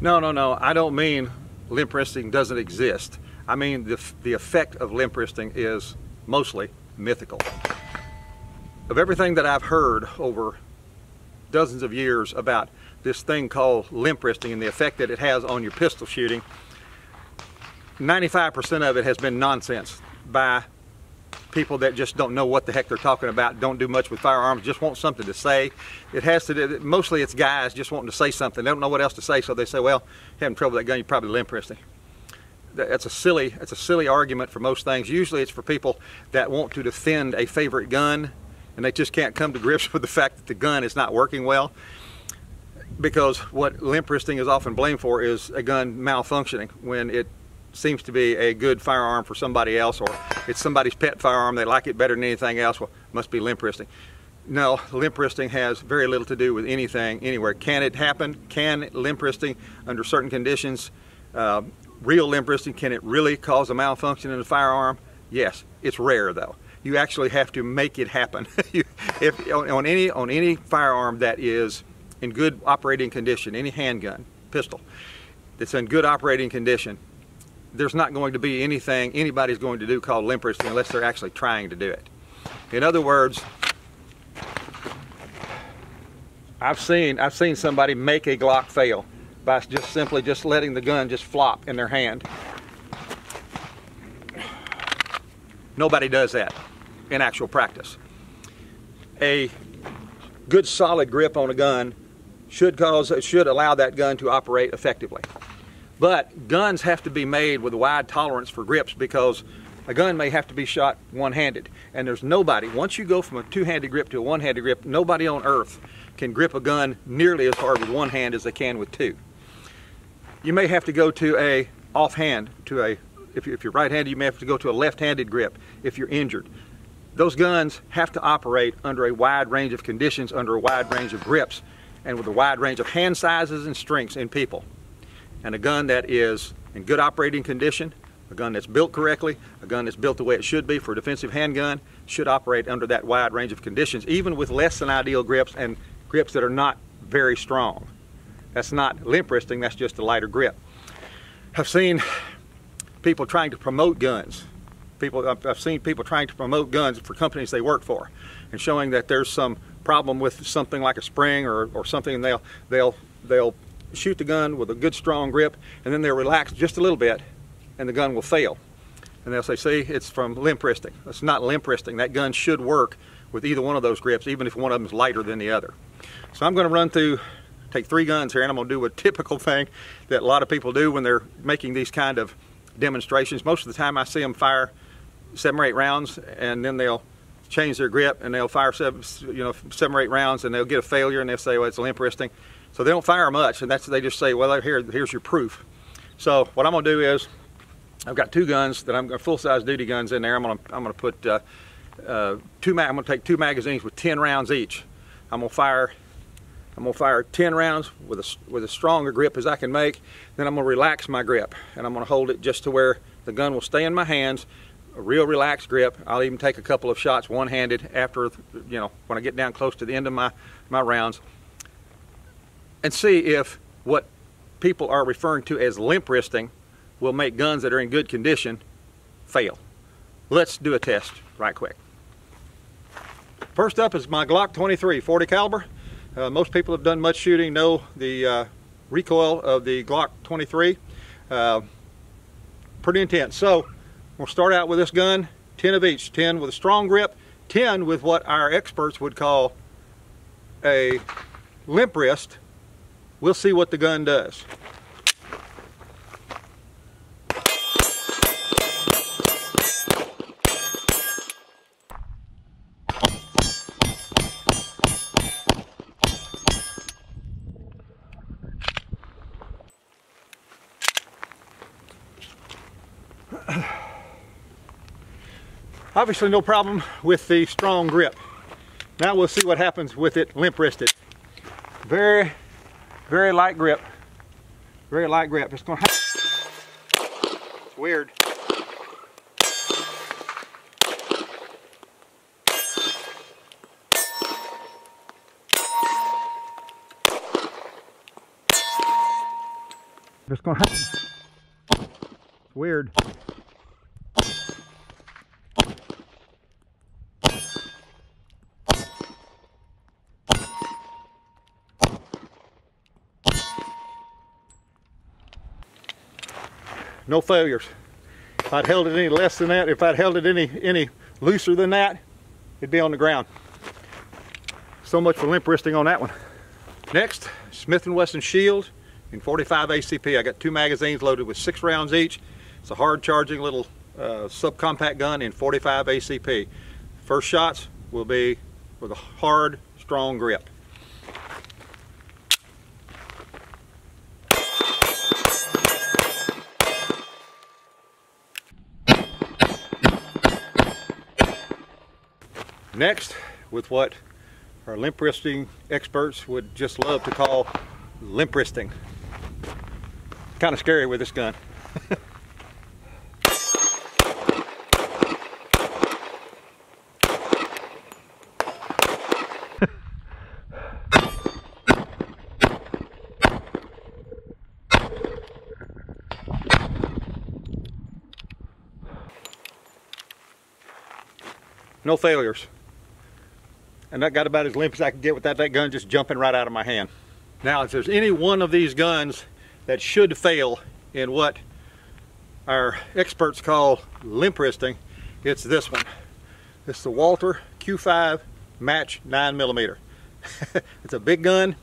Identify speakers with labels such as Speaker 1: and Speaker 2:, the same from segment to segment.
Speaker 1: No. I don't mean limp wristing doesn't exist. I mean the effect of limp wristing is mostly mythical. Of everything that I've heard over dozens of years about this thing called limp wristing and the effect that it has on your pistol shooting, 95% of it has been nonsense by people that just don't know what the heck they're talking about, don't do much with firearms, just want something to say. It has to do, mostly it's guys just wanting to say something. They don't know what else to say, so they say, well, you're having trouble with that gun, you're probably limp wristing. That's a silly argument for most things. Usually it's for people that want to defend a favorite gun and they just can't come to grips with the fact that the gun is not working well. Because what limp wristing is often blamed for is a gun malfunctioning when it seems to be a good firearm for somebody else, or it's somebody's pet firearm, they like it better than anything else, well, must be limp wristing. No, limp wristing has very little to do with anything, anywhere. Can it happen? Can limp wristing under certain conditions, real limp wristing, can it really cause a malfunction in the firearm? Yes, it's rare though. You actually have to make it happen. If on any firearm that is in good operating condition, any handgun, pistol, that's in good operating condition, there's not going to be anything anybody's going to do called limp wristing unless they're actually trying to do it. In other words, I've seen somebody make a Glock fail by simply letting the gun just flop in their hand. Nobody does that in actual practice. A good solid grip on a gun should allow that gun to operate effectively. But guns have to be made with a wide tolerance for grips, because a gun may have to be shot one-handed, and there's nobody, once you go from a two-handed grip to a one-handed grip, nobody on earth can grip a gun nearly as hard with one hand as they can with two. You may have to go to a offhand, if you're right-handed, you may have to go to a left-handed grip if you're injured. Those guns have to operate under a wide range of conditions, under a wide range of grips, and with a wide range of hand sizes and strengths in people. And a gun that is in good operating condition, a gun that's built correctly, a gun that's built the way it should be for a defensive handgun, should operate under that wide range of conditions, even with less than ideal grips and grips that are not very strong. That's not limp wristing, that's just a lighter grip. I've seen people trying to promote guns. I've seen people trying to promote guns for companies they work for, and showing that there's some problem with something like a spring or something, and they'll shoot the gun with a good strong grip, and then they'll relax just a little bit and the gun will fail. And they'll say, see, it's from limp wristing. It's not limp wristing. That gun should work with either one of those grips, even if one of them is lighter than the other. So I'm going to take 3 guns here, and I'm going to do a typical thing that a lot of people do when they're making these kind of demonstrations. Most of the time I see them fire 7 or 8 rounds, and then they'll change their grip and they'll fire 7 or 8 rounds, and they'll get a failure and they'll say, well, it's limp wristing. So they don't fire much, and they just say, well, here's your proof. So what I'm going to do is, I've got 2 guns that I'm full-size duty guns in there. I'm going to put I'm going to take 2 magazines with 10 rounds each. I'm going to fire 10 rounds with a stronger grip as I can make. Then I'm going to relax my grip, and I'm going to hold it just to where the gun will stay in my hands. A real relaxed grip. I'll even take a couple of shots one-handed after, when I get down close to the end of my rounds, and see if what people are referring to as limp wristing will make guns that are in good condition fail. Let's do a test right quick. First up is my Glock 23 40 caliber. Most people have done much shooting know the recoil of the Glock 23. Pretty intense. So we'll start out with this gun, 10 of each, 10 with a strong grip, 10 with what our experts would call a limp wrist. We'll see what the gun does. Obviously no problem with the strong grip. Now we'll see what happens with it limp wristed. Very, very light grip. Very light grip. It's going to happen. It's weird. It's gonna happen. It's weird. No failures. If I'd held it any less than that, if I'd held it any looser than that, it'd be on the ground. So much for limp wristing on that one. Next, Smith & Wesson Shield in 45 ACP. I got 2 magazines loaded with 6 rounds each. It's a hard charging little subcompact gun in 45 ACP. First shots will be with a hard, strong grip. Next, with what our limp wristing experts would just love to call limp wristing. Kind of scary with this gun. No failures. And that got about as limp as I could get without that gun just jumping right out of my hand. Now, if there's any one of these guns that should fail in what our experts call limp wristing, it's this one. It's the Walther Q5 Match 9mm. It's a big gun.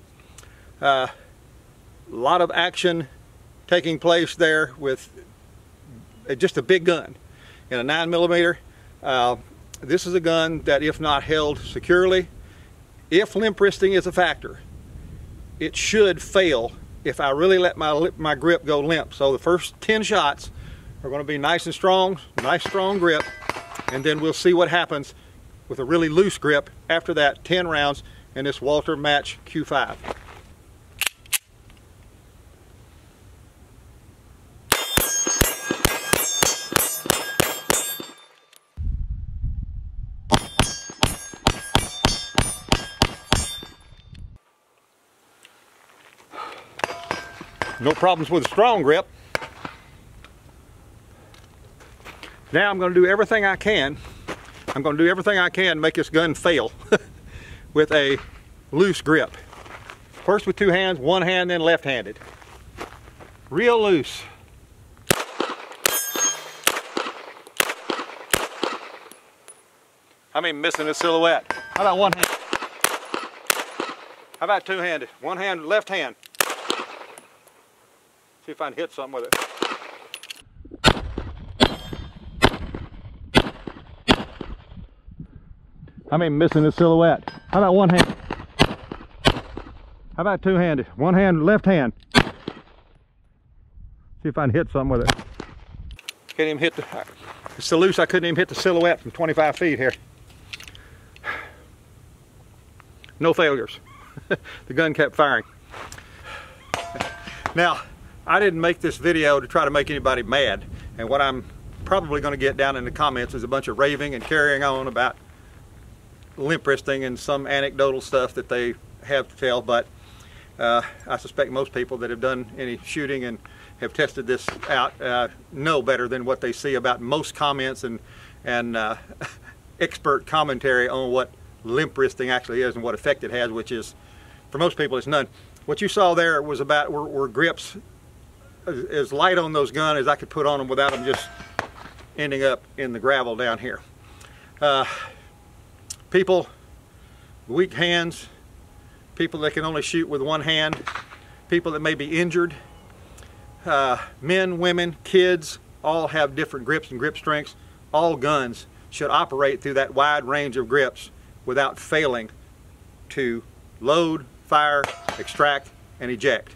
Speaker 1: A lot of action taking place there with just a big gun. In a 9mm, this is a gun that, if not held securely, if limp wristing is a factor, it should fail if I really let my grip go limp. So the first 10 shots are going to be nice and strong, nice strong grip, and then we'll see what happens with a really loose grip after that 10 rounds in this Walther Match Q5. No problems with a strong grip. Now I'm going to do everything I can. I'm going to do everything I can to make this gun fail with a loose grip. First with 2 hands, 1 hand, then left-handed. Real loose. I'm even missing the silhouette. How about 1 hand? How about 2-handed? 1 hand, left hand. See if I can hit something with it. I'm even missing the silhouette. How about 1 hand? How about 2-handed? 1 hand, left hand. See if I can hit something with it. Can't even hit the, it's so loose I couldn't even hit the silhouette from 25 feet here. No failures. The gun kept firing. Now, I didn't make this video to try to make anybody mad, and what I'm probably going to get down in the comments is a bunch of raving and carrying on about limp wristing and some anecdotal stuff that they have to tell, but I suspect most people that have done any shooting and have tested this out know better than what they see about most comments and expert commentary on what limp wristing actually is and what effect it has, which is, for most people, it's none. What you saw there was about were grips as light on those guns as I could put on them without them just ending up in the gravel down here. People, weak hands, people that can only shoot with 1 hand, people that may be injured, men, women, kids, all have different grips and grip strengths. All guns should operate through that wide range of grips without failing to load, fire, extract, and eject.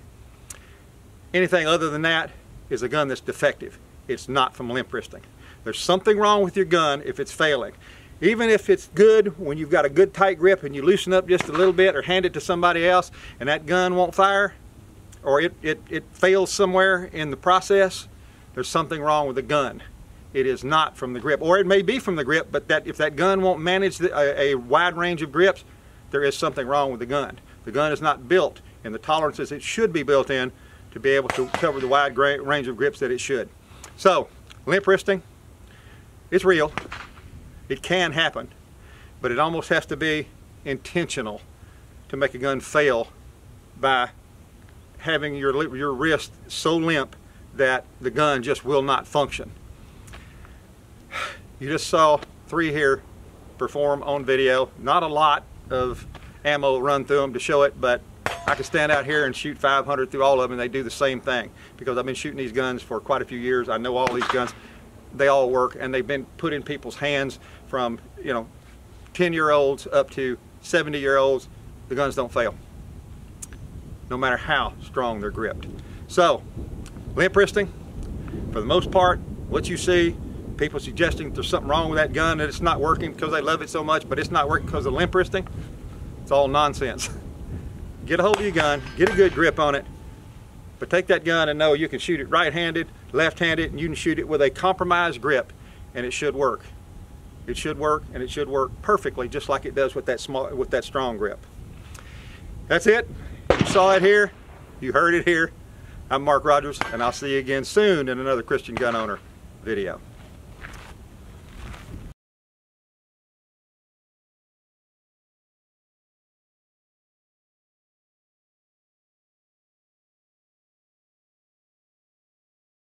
Speaker 1: Anything other than that is a gun that's defective. It's not from limp wristing. There's something wrong with your gun if it's failing. Even if it's good, when you've got a good tight grip and you loosen up just a little bit or hand it to somebody else and that gun won't fire, or it fails somewhere in the process, there's something wrong with the gun. It is not from the grip. Or it may be from the grip, but if that gun won't manage a wide range of grips, there is something wrong with the gun. The gun is not built in the tolerances it should be built in to be able to cover the wide range of grips that it should. So, limp wristing, it's real. It can happen, but it almost has to be intentional to make a gun fail by having your wrist so limp that the gun just will not function. You just saw 3 here perform on video. Not a lot of ammo run through them to show it, but I can stand out here and shoot 500 through all of them and they do the same thing, because I've been shooting these guns for quite a few years. I know all these guns. They all work, and they've been put in people's hands from 10-year-olds up to 70-year-olds. The guns don't fail, no matter how strong they're gripped. So, limp wristing, for the most part, what you see, people suggesting there's something wrong with that gun, that it's not working because they love it so much, but it's not working because of limp wristing, it's all nonsense. Get a hold of your gun, get a good grip on it, but take that gun and know you can shoot it right-handed, left-handed, and you can shoot it with a compromised grip, and it should work. It should work, and it should work perfectly, just like it does with that strong grip. That's it. You saw it here. You heard it here. I'm Mark Rogers, and I'll see you again soon in another Christian Gun Owner video.